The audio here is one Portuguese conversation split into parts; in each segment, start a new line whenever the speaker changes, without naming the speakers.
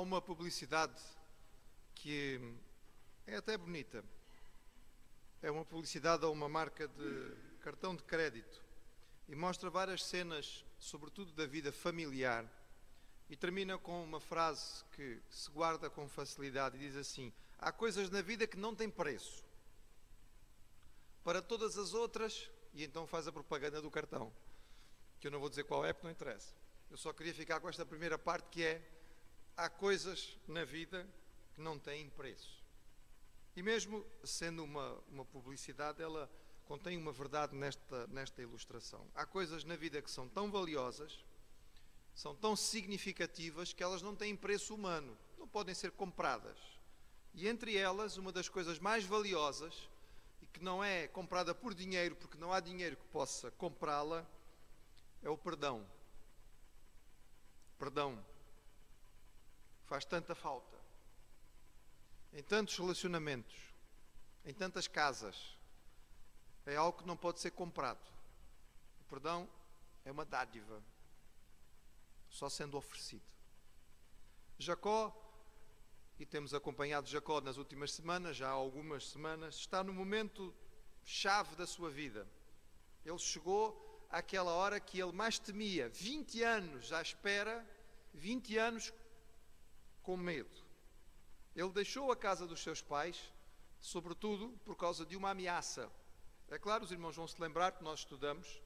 uma publicidade que é até bonita. É uma publicidade a uma marca de cartão de crédito e mostra várias cenas, sobretudo da vida familiar, e termina com uma frase que se guarda com facilidade e diz assim: há coisas na vida que não têm preço. Para todas as outras, e então faz a propaganda do cartão, que eu não vou dizer qual é porque não interessa. Eu só queria ficar com esta primeira parte, que é: há coisas na vida que não têm preço. E mesmo sendo uma publicidade, ela contém uma verdade nesta ilustração. Há coisas na vida que são tão valiosas, são tão significativas, que elas não têm preço humano, não podem ser compradas. E entre elas, uma das coisas mais valiosas, e que não é comprada por dinheiro, porque não há dinheiro que possa comprá-la, é o perdão. Perdão. Faz tanta falta. Em tantos relacionamentos, em tantas casas, é algo que não pode ser comprado. O perdão é uma dádiva, só sendo oferecido. Jacó, e temos acompanhado Jacó nas últimas semanas, já há algumas semanas, está no momento chave da sua vida. Ele chegou àquela hora que ele mais temia, 20 anos à espera, 20 anos com medo. Ele deixou a casa dos seus pais, sobretudo por causa de uma ameaça. É claro, os irmãos vão se lembrar que nós estudamos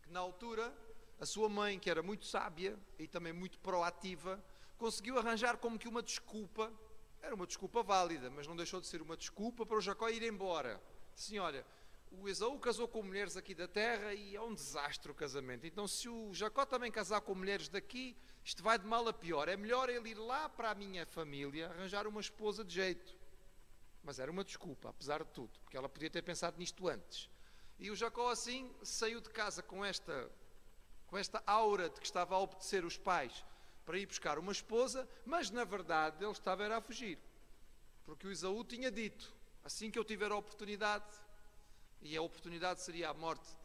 que na altura a sua mãe, que era muito sábia e também muito proativa, conseguiu arranjar como que uma desculpa. Era uma desculpa válida, mas não deixou de ser uma desculpa para o Jacó ir embora. Sim, olha, o Esaú casou com mulheres aqui da terra e é um desastre o casamento. Então, se o Jacó também casar com mulheres daqui, isto vai de mal a pior. É melhor ele ir lá para a minha família arranjar uma esposa de jeito. Mas era uma desculpa, apesar de tudo, porque ela podia ter pensado nisto antes. E o Jacó assim saiu de casa com esta aura de que estava a obedecer os pais para ir buscar uma esposa, mas na verdade ele estava era a fugir. Porque o Esaú tinha dito: assim que eu tiver a oportunidade, e a oportunidade seria a morte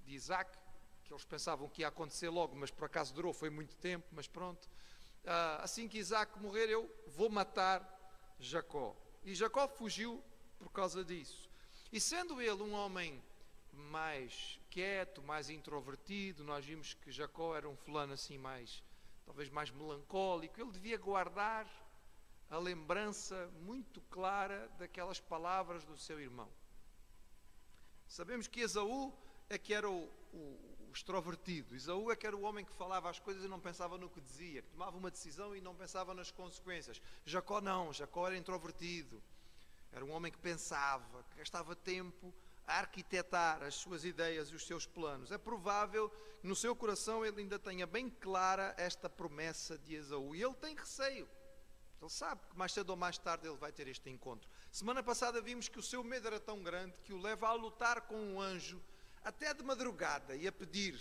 de Isaac, que eles pensavam que ia acontecer logo, mas por acaso durou, foi muito tempo, mas pronto. Assim que Isaac morrer, eu vou matar Jacó. E Jacó fugiu por causa disso. E sendo ele um homem mais quieto, mais introvertido, nós vimos que Jacó era um fulano assim talvez mais melancólico, ele devia guardar a lembrança muito clara daquelas palavras do seu irmão. Sabemos que Esaú é que era o extrovertido. Esaú é que era o homem que falava as coisas e não pensava no que dizia, que tomava uma decisão e não pensava nas consequências. Jacó não, Jacó era introvertido. Era um homem que pensava, que gastava tempo a arquitetar as suas ideias e os seus planos. É provável que no seu coração ele ainda tenha bem clara esta promessa de Esaú. E ele tem receio. Ele sabe que mais cedo ou mais tarde ele vai ter este encontro. Semana passada vimos que o seu medo era tão grande que o leva a lutar com um anjo até de madrugada e a pedir,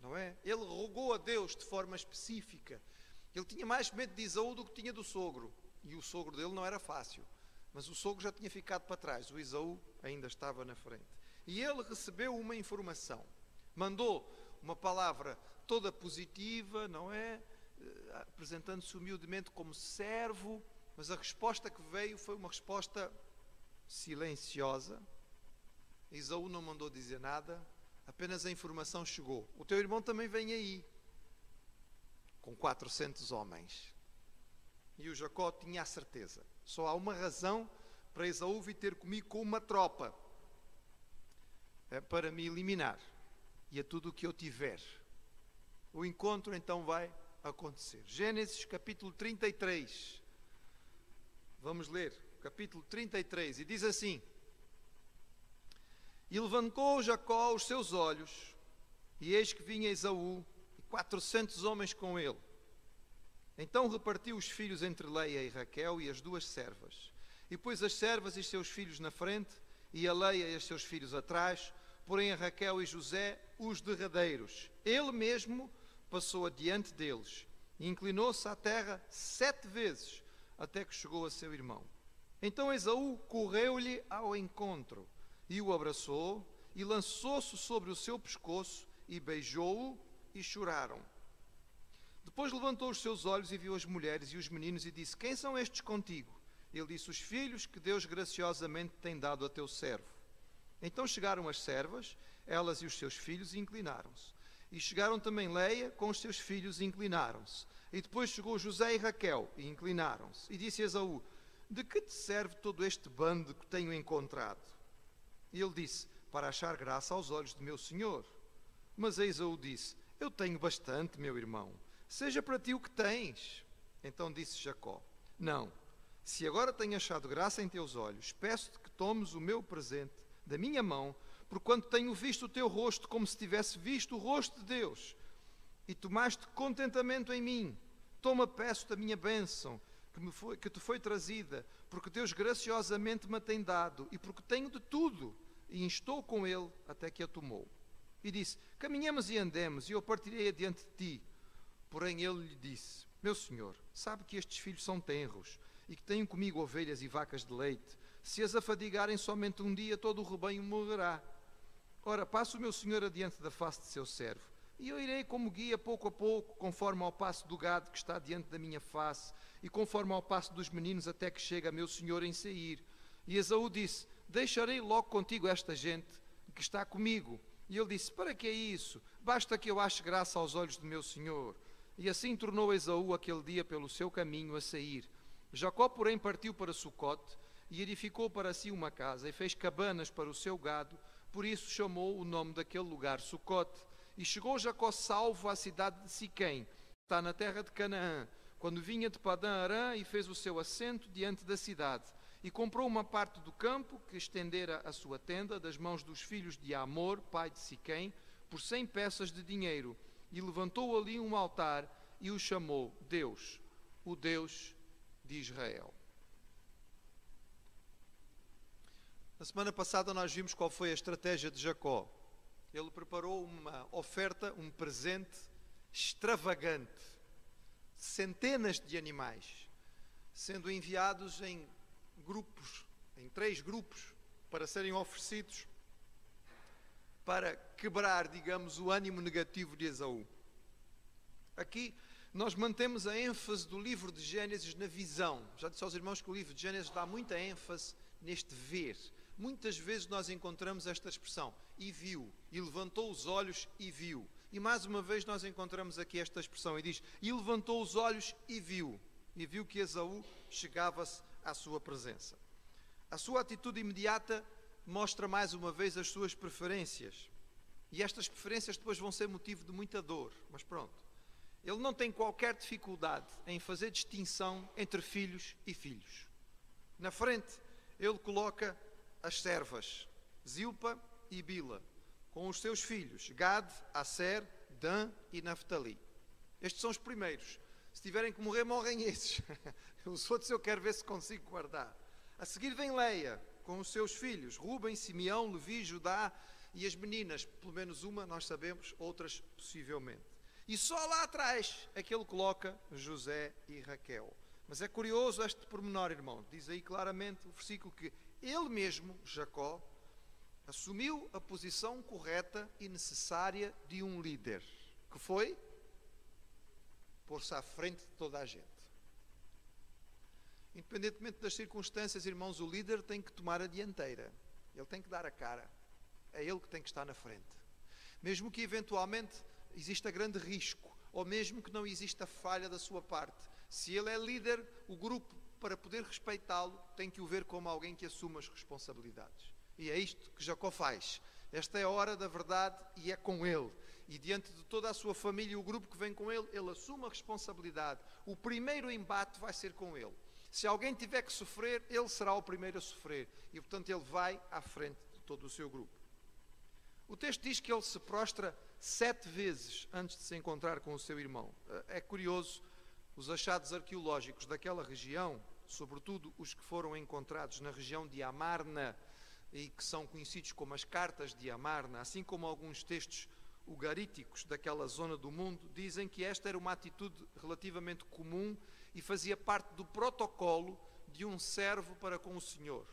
não é? Ele rogou a Deus de forma específica. Ele tinha mais medo de Esaú do que tinha do sogro. E o sogro dele não era fácil. Mas o sogro já tinha ficado para trás. O Esaú ainda estava na frente. E ele recebeu uma informação. Mandou uma palavra toda positiva, não é? Apresentando-se humildemente como servo, mas a resposta que veio foi uma resposta silenciosa. Esaú não mandou dizer nada, apenas a informação chegou: o teu irmão também vem aí, com 400 homens. E o Jacó tinha a certeza: só há uma razão para Esaú vir ter comigo com uma tropa, é para me eliminar, e a tudo o que eu tiver. O encontro então vai acontecer. Gênesis capítulo 33. Vamos ler, capítulo 33, e diz assim: e levantou Jacó os seus olhos, e eis que vinha Esaú, e 400 homens com ele. Então repartiu os filhos entre Leia e Raquel e as duas servas, e pôs as servas e seus filhos na frente, e a Leia e os seus filhos atrás, porém a Raquel e José os derradeiros. Ele mesmo passou adiante deles, e inclinou-se à terra 7 vezes, até que chegou a seu irmão. Então Esaú correu-lhe ao encontro, e o abraçou, e lançou-se sobre o seu pescoço, e beijou-o, e choraram. Depois levantou os seus olhos e viu as mulheres e os meninos e disse: quem são estes contigo? Ele disse: os filhos que Deus graciosamente tem dado a teu servo. Então chegaram as servas, elas e os seus filhos, e inclinaram-se. E chegaram também Leia com os seus filhos e inclinaram-se. E depois chegou José e Raquel e inclinaram-se. E disse Esaú: de que te serve todo este bando que tenho encontrado? E ele disse: para achar graça aos olhos de meu senhor. Mas Esaú disse: eu tenho bastante, meu irmão. Seja para ti o que tens. Então disse Jacó: não, se agora tenho achado graça em teus olhos, peço-te que tomes o meu presente da minha mão, porquanto tenho visto o teu rosto como se tivesse visto o rosto de Deus, e tomaste contentamento em mim. Toma, peço-te, a minha bênção, que te foi trazida, porque Deus graciosamente me tem dado, e porque tenho de tudo, e estou com ele até que a tomou. E disse: caminhemos e andemos, e eu partirei adiante de ti. Porém ele lhe disse: meu senhor, sabe que estes filhos são tenros, e que tenho comigo ovelhas e vacas de leite. Se as afadigarem somente um dia, todo o rebanho morrerá. Ora, passe o meu senhor adiante da face de seu servo, e eu irei como guia pouco a pouco, conforme ao passo do gado que está diante da minha face, e conforme ao passo dos meninos, até que chegue a meu senhor em Seir. E Esaú disse: deixarei logo contigo esta gente que está comigo. E ele disse: para que é isso? Basta que eu ache graça aos olhos do meu senhor. E assim tornou Esaú aquele dia pelo seu caminho a sair. Jacó, porém, partiu para Sucote, e edificou para si uma casa, e fez cabanas para o seu gado, por isso chamou o nome daquele lugar Sucote. E chegou Jacó salvo à cidade de Siquém, que está na terra de Canaã, quando vinha de Padã-Arã, e fez o seu assento diante da cidade. E comprou uma parte do campo, que estendera a sua tenda, das mãos dos filhos de Amor, pai de Siquém, por 100 peças de dinheiro. E levantou ali um altar, e o chamou Deus, o Deus de Israel. Na semana passada nós vimos qual foi a estratégia de Jacó. Ele preparou uma oferta, um presente extravagante. Centenas de animais, sendo enviados em grupos, em 3 grupos, para serem oferecidos para quebrar, digamos, o ânimo negativo de Esaú. Aqui nós mantemos a ênfase do livro de Gênesis na visão. Já disse aos irmãos que o livro de Gênesis dá muita ênfase neste ver. Muitas vezes nós encontramos esta expressão: e viu, e levantou os olhos e viu. E mais uma vez nós encontramos aqui esta expressão, e diz: e levantou os olhos e viu que Esaú chegava-se à sua presença. A sua atitude imediata mostra mais uma vez as suas preferências. E estas preferências depois vão ser motivo de muita dor. Mas pronto, ele não tem qualquer dificuldade em fazer distinção entre filhos e filhos. Na frente, ele coloca as servas, Zilpa e Bila, com os seus filhos, Gad, Asser, Dan e Naftali. Estes são os primeiros. Se tiverem que morrer, morrem esses. Os outros eu quero ver se consigo guardar. A seguir vem Leia, com os seus filhos, Ruben, Simeão, Levi, Judá e as meninas, pelo menos uma nós sabemos, outras possivelmente. E só lá atrás é que ele coloca José e Raquel. Mas é curioso este pormenor, irmão. Diz aí claramente o versículo que ele mesmo, Jacó, assumiu a posição correta e necessária de um líder, que foi pôr-se à frente de toda a gente. Independentemente das circunstâncias, irmãos, o líder tem que tomar a dianteira. Ele tem que dar a cara. É ele que tem que estar na frente. Mesmo que eventualmente exista grande risco, ou mesmo que não exista falha da sua parte. Se ele é líder, o grupo, para poder respeitá-lo, tem que o ver como alguém que assume as responsabilidades. E é isto que Jacó faz. Esta é a hora da verdade e é com ele. E diante de toda a sua família e o grupo que vem com ele, ele assume a responsabilidade. O primeiro embate vai ser com ele. Se alguém tiver que sofrer, ele será o primeiro a sofrer. E, portanto, ele vai à frente de todo o seu grupo. O texto diz que ele se prostra 7 vezes antes de se encontrar com o seu irmão. É curioso, os achados arqueológicos daquela região, sobretudo os que foram encontrados na região de Amarna, e que são conhecidos como as cartas de Amarna, assim como alguns textos ugaríticos daquela zona do mundo, dizem que esta era uma atitude relativamente comum e fazia parte do protocolo de um servo para com o Senhor.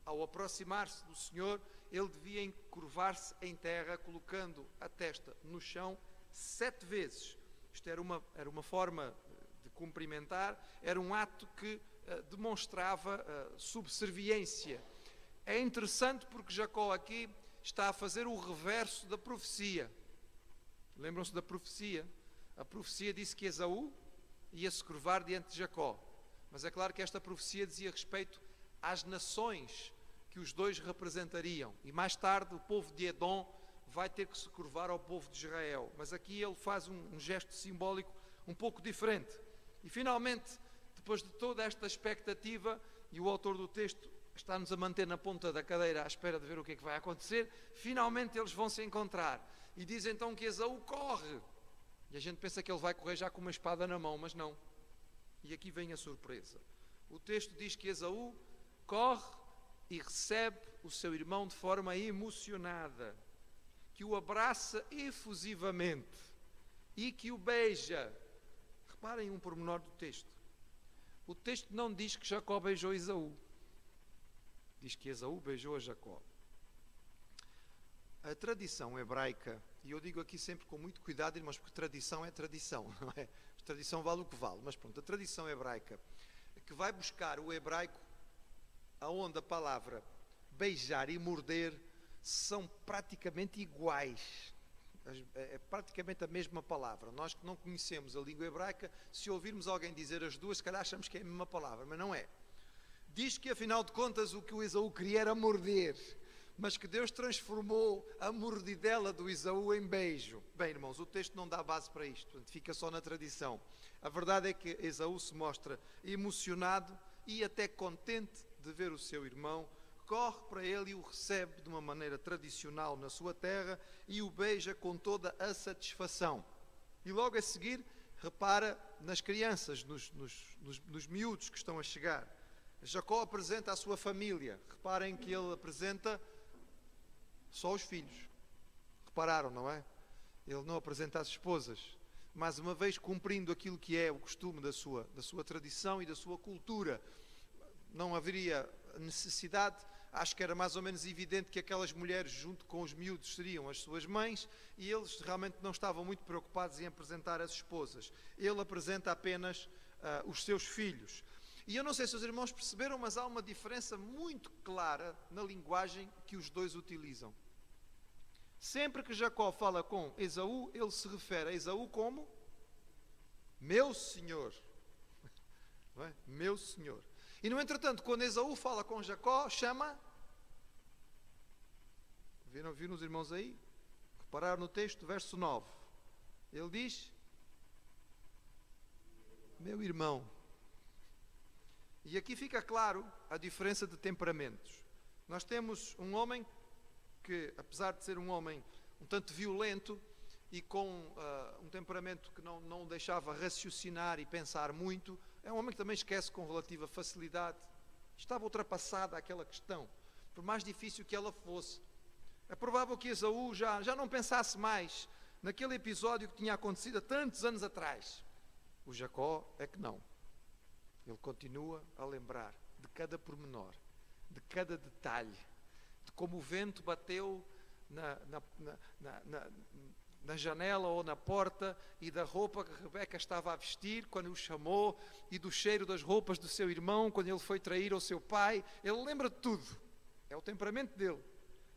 Ao aproximar-se do Senhor, ele devia encurvar-se em terra, colocando a testa no chão 7 vezes. Isto era uma forma de cumprimentar, era um ato que demonstrava subserviência. É interessante porque Jacó aqui está a fazer o reverso da profecia. Lembram-se da profecia? A profecia disse que Esaú ia se curvar diante de Jacó. Mas é claro que esta profecia dizia respeito às nações que os dois representariam. E mais tarde o povo de Edom vai ter que se curvar ao povo de Israel. Mas aqui ele faz um gesto simbólico um pouco diferente. E finalmente, depois de toda esta expectativa, e o autor do texto está-nos a manter na ponta da cadeira à espera de ver o que é que vai acontecer, finalmente eles vão se encontrar. E diz então que Esaú corre. E a gente pensa que ele vai correr já com uma espada na mão, mas não. E aqui vem a surpresa. O texto diz que Esaú corre e recebe o seu irmão de forma emocionada, que o abraça efusivamente e que o beija. Reparem um pormenor do texto. O texto não diz que Jacó beijou Esaú. Diz que Esaú beijou a Jacó. A tradição hebraica, e eu digo aqui sempre com muito cuidado, irmãos, porque tradição é tradição, não é? Tradição vale o que vale, mas pronto, a tradição hebraica, que vai buscar o hebraico aonde a palavra beijar e morder são praticamente iguais. É praticamente a mesma palavra. Nós que não conhecemos a língua hebraica, se ouvirmos alguém dizer as duas, se calhar achamos que é a mesma palavra, mas não é. Diz que afinal de contas o que o Esaú queria era morder, mas que Deus transformou a mordidela do Esaú em beijo. Bem, irmãos, o texto não dá base para isto, portanto, fica só na tradição. A verdade é que Esaú se mostra emocionado e até contente de ver o seu irmão, corre para ele e o recebe de uma maneira tradicional na sua terra e o beija com toda a satisfação. E logo a seguir, repara nas crianças, nos miúdos que estão a chegar. Jacó apresenta a sua família. Reparem que ele apresenta só os filhos. Repararam, não é? Ele não apresenta as esposas. Mais uma vez, cumprindo aquilo que é o costume da sua tradição e da sua cultura. Não haveria necessidade, acho que era mais ou menos evidente que aquelas mulheres, junto com os miúdos, seriam as suas mães, e eles realmente não estavam muito preocupados em apresentar as esposas. Ele apresenta apenas os seus filhos. E eu não sei se os irmãos perceberam, mas há uma diferença muito clara na linguagem que os dois utilizam. Sempre que Jacó fala com Esaú, ele se refere a Esaú como meu senhor. Não é? Meu senhor. E no entretanto, quando Esaú fala com Jacó, chama... Viram os irmãos aí? Repararam no texto, verso 9. Ele diz... Meu irmão. E aqui fica claro a diferença de temperamentos. Nós temos um homem que, apesar de ser um homem um tanto violento e com um temperamento que não o deixava raciocinar e pensar muito, é um homem que também esquece com relativa facilidade. Estava ultrapassada aquela questão, por mais difícil que ela fosse. É provável que Esaú já não pensasse mais naquele episódio que tinha acontecido há tantos anos atrás. O Jacó é que não. Ele continua a lembrar de cada pormenor, de cada detalhe, de como o vento bateu na janela ou na porta e da roupa que Rebeca estava a vestir quando o chamou e do cheiro das roupas do seu irmão quando ele foi trair ao seu pai. Ele lembra de tudo. É o temperamento dele.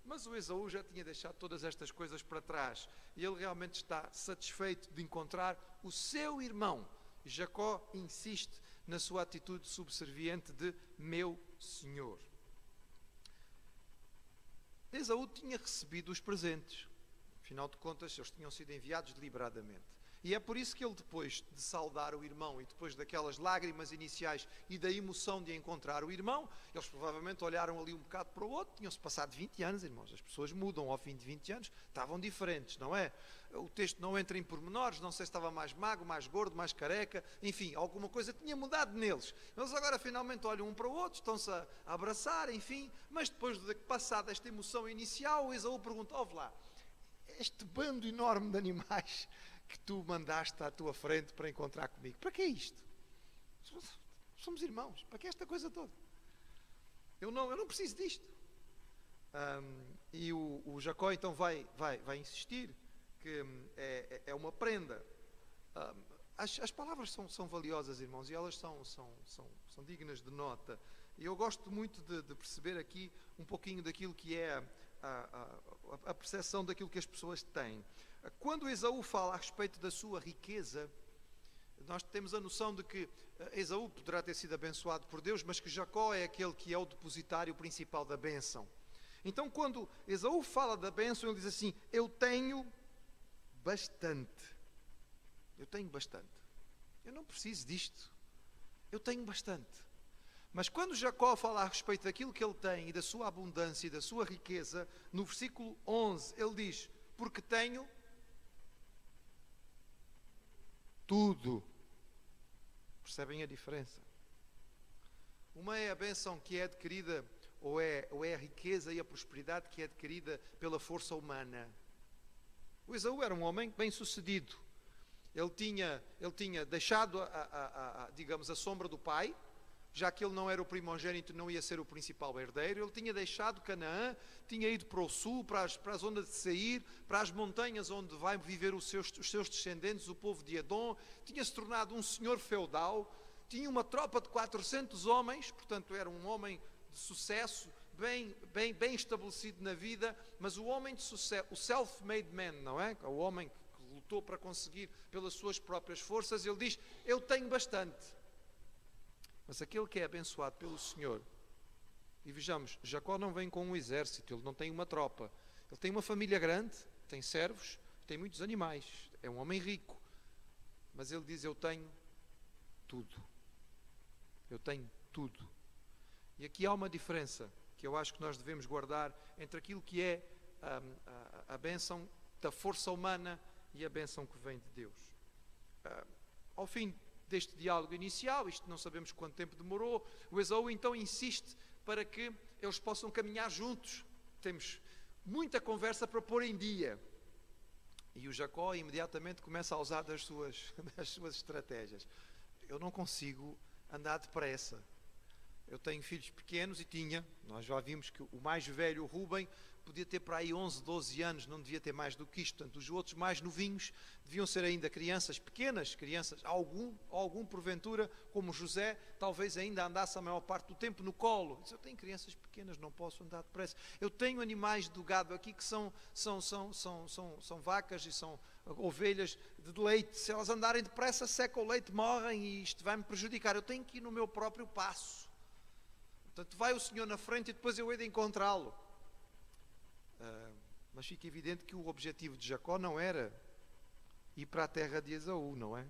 Mas o Esaú já tinha deixado todas estas coisas para trás e ele realmente está satisfeito de encontrar o seu irmão. Jacó insiste na sua atitude subserviente de meu senhor. Esaú tinha recebido os presentes. Afinal de contas, eles tinham sido enviados deliberadamente. E é por isso que ele, depois de saudar o irmão e depois daquelas lágrimas iniciais e da emoção de encontrar o irmão, eles provavelmente olharam ali um bocado para o outro. Tinham-se passado 20 anos, irmãos. As pessoas mudam ao fim de 20 anos. Estavam diferentes, não é? O texto não entra em pormenores. Não sei se estava mais magro, mais gordo, mais careca. Enfim, alguma coisa tinha mudado neles. Eles agora finalmente olham um para o outro, estão-se a abraçar, enfim. Mas depois de passada esta emoção inicial, o Esaú pergunta: ouve lá, este bando enorme de animais que tu mandaste à tua frente para encontrar comigo, para que é isto? Somos irmãos, para que esta coisa toda? Eu não preciso disto. E o Jacó então vai insistir que é uma prenda. As palavras são valiosas, irmãos, e elas são dignas de nota. E eu gosto muito de perceber aqui um pouquinho daquilo que é a percepção daquilo que as pessoas têm. Quando Esaú fala a respeito da sua riqueza, nós temos a noção de que Esaú poderá ter sido abençoado por Deus, mas que Jacó é aquele que é o depositário principal da bênção. Então, quando Esaú fala da bênção, ele diz assim: eu tenho bastante. Eu tenho bastante. Eu não preciso disto. Eu tenho bastante. Mas quando Jacó fala a respeito daquilo que ele tem e da sua abundância e da sua riqueza, no versículo 11, ele diz: porque tenho tudo. Percebem a diferença? Uma é a bênção que é adquirida, ou é a riqueza e a prosperidade que é adquirida pela força humana. O Esaú era um homem bem-sucedido. Ele tinha deixado, digamos, a sombra do pai, já que ele não era o primogênito, não ia ser o principal herdeiro. Ele tinha deixado Canaã, tinha ido para o sul, para a zona de Seir, para as montanhas onde vai viver os seus descendentes, o povo de Edom. Tinha se tornado um senhor feudal, tinha uma tropa de 400 homens, portanto era um homem de sucesso, bem estabelecido na vida, mas o homem de sucesso, o self-made man, não é? O homem que lutou para conseguir pelas suas próprias forças, ele diz: eu tenho bastante. Mas aquele que é abençoado pelo Senhor, e vejamos, Jacó não vem com um exército, ele não tem uma tropa, ele tem uma família grande, tem servos, tem muitos animais, é um homem rico, mas ele diz: eu tenho tudo. Eu tenho tudo. E aqui há uma diferença que eu acho que nós devemos guardar entre aquilo que é a bênção da força humana e a bênção que vem de Deus. Ao fim deste diálogo inicial, isto não sabemos quanto tempo demorou, o Esaú então insiste para que eles possam caminhar juntos. Temos muita conversa para pôr em dia. E o Jacó imediatamente começa a usar das suas estratégias. Eu não consigo andar depressa. Eu tenho filhos pequenos e nós já vimos que o mais velho, o Rúben, podia ter para aí 11, 12 anos, não devia ter mais do que isto. Portanto, os outros mais novinhos deviam ser ainda crianças pequenas, algum porventura, como José, talvez ainda andasse a maior parte do tempo no colo. Diz: eu tenho crianças pequenas, não posso andar depressa. Eu tenho animais do gado aqui que são vacas e são ovelhas de leite. Se elas andarem depressa, seca o leite, morrem e isto vai-me prejudicar. Eu tenho que ir no meu próprio passo. Portanto, vai o Senhor na frente e depois eu hei de encontrá-lo. Mas fica evidente que o objetivo de Jacó não era ir para a terra de Esaú, não é?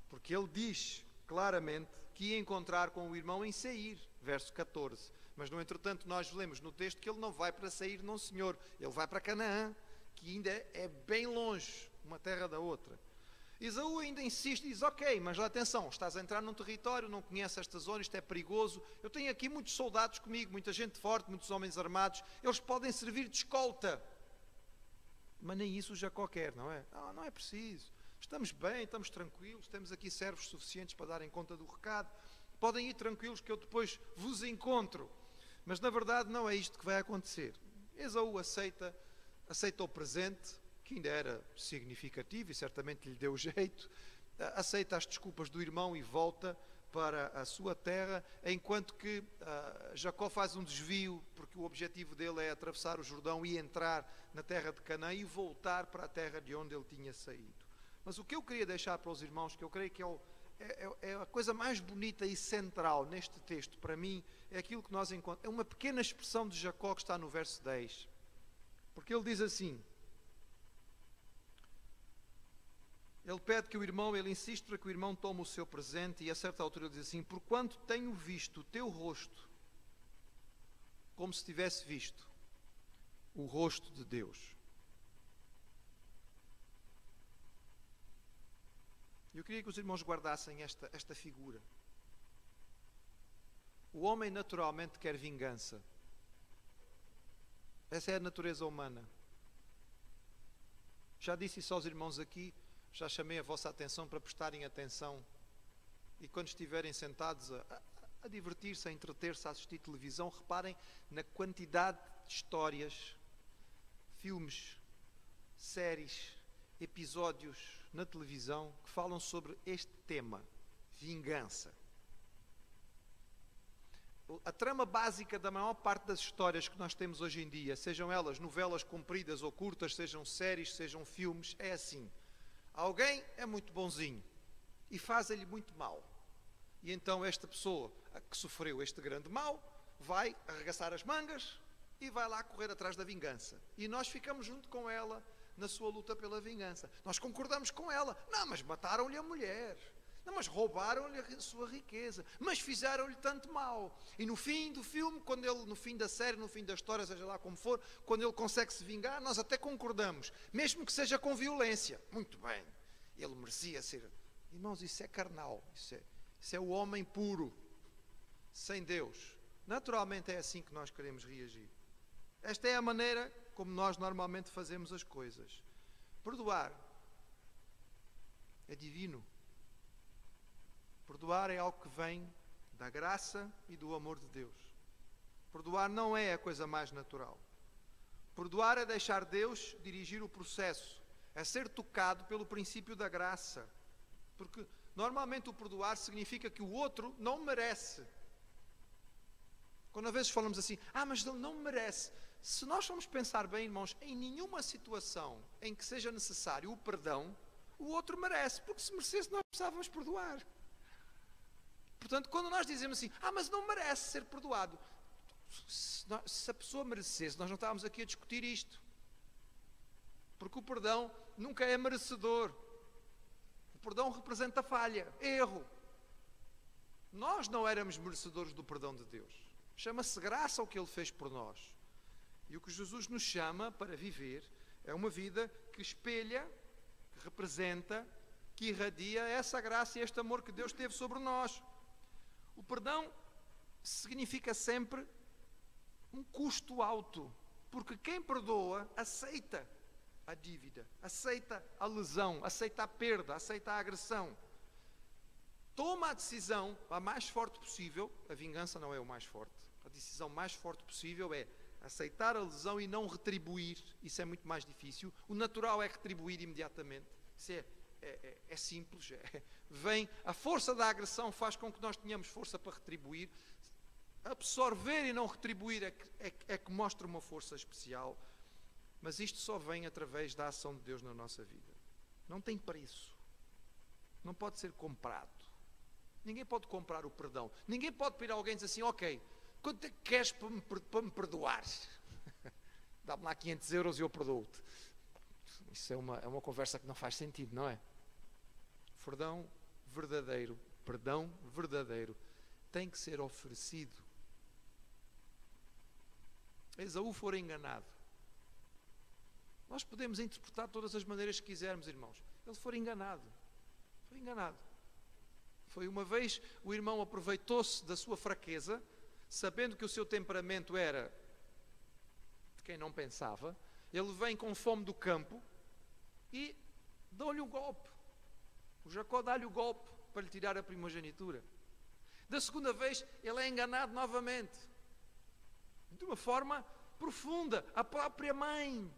Porque ele diz claramente que ia encontrar com o irmão em Seir, verso 14. Mas, no entretanto, nós lemos no texto que ele não vai para Seir, não, senhor. Ele vai para Canaã, que ainda é bem longe, uma terra da outra. Esaú ainda insiste e diz: ok, mas atenção, estás a entrar num território, não conheces esta zona, isto é perigoso. Eu tenho aqui muitos soldados comigo, muita gente forte, muitos homens armados, eles podem servir de escolta. Mas nem isso o Jacó quer, não é? Não é preciso. Estamos bem, estamos tranquilos, temos aqui servos suficientes para darem conta do recado. Podem ir tranquilos que eu depois vos encontro. Mas na verdade não é isto que vai acontecer. Esaú aceita o presente, que ainda era significativo e certamente lhe deu jeito, aceita as desculpas do irmão e volta para a sua terra, enquanto que Jacó faz um desvio, porque o objetivo dele é atravessar o Jordão e entrar na terra de Canaã e voltar para a terra de onde ele tinha saído. Mas o que eu queria deixar para os irmãos, que eu creio que é a coisa mais bonita e central neste texto, para mim, é aquilo que nós encontramos. É uma pequena expressão de Jacó que está no verso 10. Porque ele diz assim, ele insiste para que o irmão tome o seu presente, e a certa altura ele diz assim: porquanto tenho visto o teu rosto, como se tivesse visto o rosto de Deus. Eu queria que os irmãos guardassem esta figura. O homem naturalmente quer vingança. Essa é a natureza humana. Já disse isso aos irmãos aqui, já chamei a vossa atenção para prestarem atenção. E quando estiverem sentados a divertir-se, a entreter-se, a assistir televisão, reparem na quantidade de histórias, filmes, séries episódios na televisão que falam sobre este tema, vingança. A trama básica da maior parte das histórias que nós temos hoje em dia, sejam elas novelas compridas ou curtas, sejam séries, sejam filmes, é assim. Alguém é muito bonzinho e faz-lhe muito mal. E então esta pessoa que sofreu este grande mal vai arregaçar as mangas e vai lá correr atrás da vingança. E nós ficamos junto com ela na sua luta pela vingança. Nós concordamos com ela. Não, mas mataram-lhe a mulher. Não, mas roubaram-lhe a sua riqueza. Mas fizeram-lhe tanto mal. E no fim do filme, quando ele, no fim da série, no fim da história, seja lá como for, quando ele consegue se vingar, nós até concordamos. Mesmo que seja com violência. Muito bem. Ele merecia ser... Irmãos, isso é carnal. Isso é o homem puro. Sem Deus. Naturalmente é assim que nós queremos reagir. Esta é a maneira como nós normalmente fazemos as coisas. Perdoar é divino. Perdoar é algo que vem da graça e do amor de Deus. Perdoar não é a coisa mais natural. Perdoar é deixar Deus dirigir o processo, é ser tocado pelo princípio da graça. Porque normalmente o perdoar significa que o outro não merece. Quando às vezes falamos assim, mas ele não merece. Se nós formos pensar bem, irmãos, em nenhuma situação em que seja necessário o perdão, o outro merece, porque se merecesse nós precisávamos perdoar. Portanto, quando nós dizemos assim, mas não merece ser perdoado, se a pessoa merecesse, nós não estávamos aqui a discutir isto. Porque o perdão nunca é merecedor. O perdão representa falha, erro. Nós não éramos merecedores do perdão de Deus. Chama-se graça o que Ele fez por nós. E o que Jesus nos chama para viver é uma vida que espelha, que representa, que irradia essa graça e este amor que Deus teve sobre nós. O perdão significa sempre um custo alto, porque quem perdoa aceita a dívida, aceita a lesão, aceita a perda, aceita a agressão. Toma a decisão a mais forte possível, a vingança não é o mais forte, a decisão mais forte possível é aceitar a lesão e não retribuir, isso é muito mais difícil. O natural é retribuir imediatamente, isso é simples, vem, a força da agressão faz com que nós tenhamos força para retribuir. Absorver e não retribuir é que mostra uma força especial, mas isto só vem através da ação de Deus na nossa vida. Não tem preço, não pode ser comprado. Ninguém pode comprar o perdão. Ninguém pode pedir a alguém e dizer assim, ok, quanto é que queres para me perdoar? Dá-me lá 500 euros e eu perdoo-te. Isso é uma conversa que não faz sentido, não é? Perdão verdadeiro, tem que ser oferecido. Esaú fora enganado. Nós podemos interpretar de todas as maneiras que quisermos, irmãos. Ele foi enganado. Foi enganado. Foi uma vez, o irmão aproveitou-se da sua fraqueza, sabendo que o seu temperamento era de quem não pensava. Ele vem com fome do campo e dá-lhe o golpe. O Jacó dá-lhe o golpe para lhe tirar a primogenitura. Da segunda vez, ele é enganado novamente. De uma forma profunda. A própria mãe,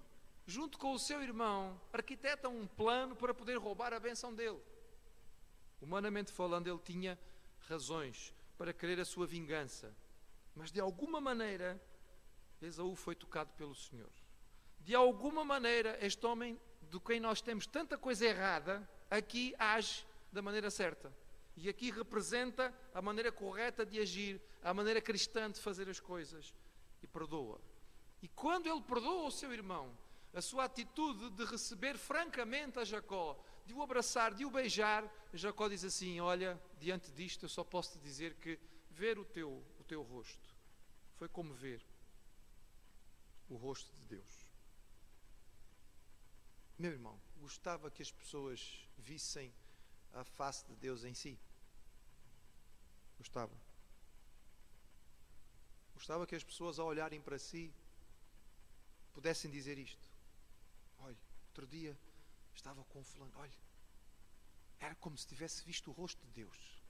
junto com o seu irmão, arquitetam um plano para poder roubar a bênção dele. Humanamente falando, ele tinha razões para querer a sua vingança. Mas de alguma maneira, Esaú foi tocado pelo Senhor. De alguma maneira, este homem, de quem nós temos tanta coisa errada, aqui age da maneira certa. E aqui representa a maneira correta de agir, a maneira cristã de fazer as coisas. E perdoa. E quando ele perdoa o seu irmão, a sua atitude de receber francamente a Jacó, de o abraçar, de o beijar, Jacó diz assim, olha, diante disto eu só posso te dizer que ver o teu rosto foi como ver o rosto de Deus. Meu irmão, gostava que as pessoas vissem a face de Deus em si. Gostava. Gostava que as pessoas, ao olharem para si, pudessem dizer isto. Olha, outro dia estava com fulano. Olha, era como se tivesse visto o rosto de Deus.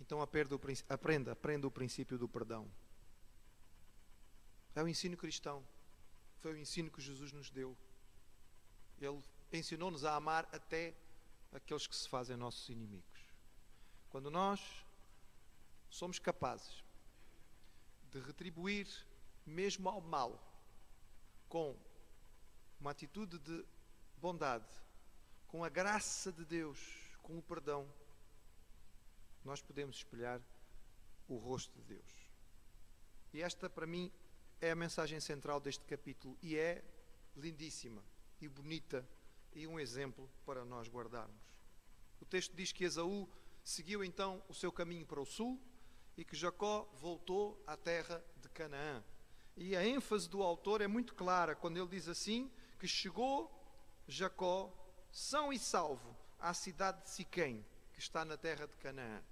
Então aprenda o princípio do perdão. É o ensino cristão. Foi o ensino que Jesus nos deu. Ele ensinou-nos a amar até aqueles que se fazem nossos inimigos. Quando nós somos capazes de retribuir mesmo ao mal com uma atitude de bondade, com a graça de Deus, com o perdão, nós podemos espelhar o rosto de Deus. E esta, para mim, é a mensagem central deste capítulo e é lindíssima e bonita e um exemplo para nós guardarmos. O texto diz que Esaú seguiu então o seu caminho para o sul e que Jacó voltou à terra de Canaã. E a ênfase do autor é muito clara quando ele diz assim, que chegou Jacó são e salvo à cidade de Siquém, que está na terra de Canaã.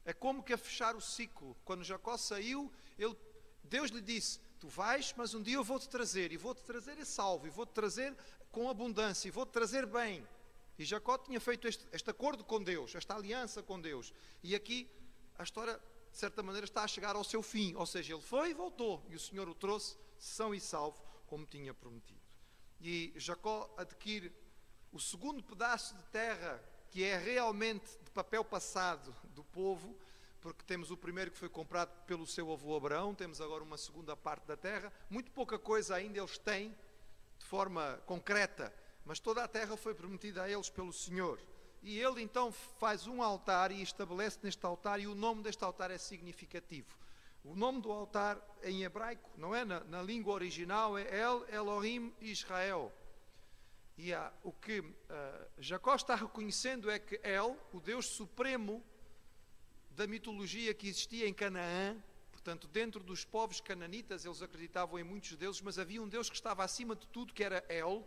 É como que a fechar o ciclo. Quando Jacó saiu, Deus lhe disse, tu vais, mas um dia eu vou-te trazer, e vou-te trazer a salvo, e vou-te trazer com abundância, e vou-te trazer bem. E Jacó tinha feito este acordo com Deus, esta aliança com Deus. E aqui a história, de certa maneira, está a chegar ao seu fim. Ou seja, ele foi e voltou, e o Senhor o trouxe são e salvo, como tinha prometido. E Jacó adquire o segundo pedaço de terra, que é realmente de papel passado do povo, porque temos o primeiro que foi comprado pelo seu avô Abraão, temos agora uma segunda parte da terra. Muito pouca coisa ainda eles têm, de forma concreta, mas toda a terra foi prometida a eles pelo Senhor. E ele então faz um altar e estabelece neste altar, e o nome deste altar é significativo. O nome do altar em hebraico, não é? Na língua original, é El Elohim Israel. E o que Jacó está reconhecendo é que El, o Deus supremo da mitologia que existia em Canaã, portanto, dentro dos povos cananitas, eles acreditavam em muitos deuses, mas havia um Deus que estava acima de tudo, que era El.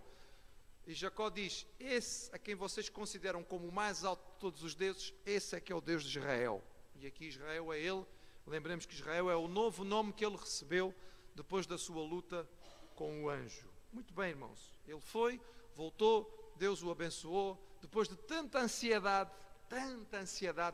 E Jacó diz, esse a quem vocês consideram como o mais alto de todos os deuses, esse é que é o Deus de Israel. E aqui Israel é ele. Lembremos que Israel é o novo nome que ele recebeu depois da sua luta com o anjo. Muito bem, irmãos. Ele foi, voltou, Deus o abençoou, depois de tanta ansiedade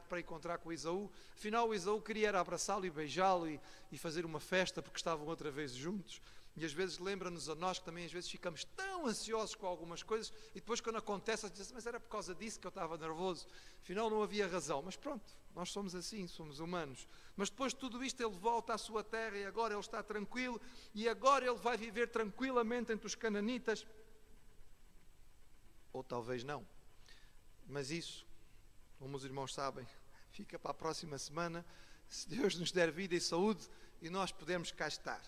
para encontrar com Esaú. Afinal, o Esaú queria era abraçá-lo e beijá-lo e fazer uma festa, porque estavam outra vez juntos. E às vezes lembra-nos a nós que também às vezes ficamos tão ansiosos com algumas coisas e depois quando acontece, diz, mas era por causa disso que eu estava nervoso. Afinal não havia razão. Mas pronto, nós somos assim, somos humanos. Mas depois de tudo isto ele volta à sua terra e agora ele está tranquilo e agora ele vai viver tranquilamente entre os cananitas. Ou talvez não. Mas isso, como os irmãos sabem, fica para a próxima semana, se Deus nos der vida e saúde e nós pudermos cá estar.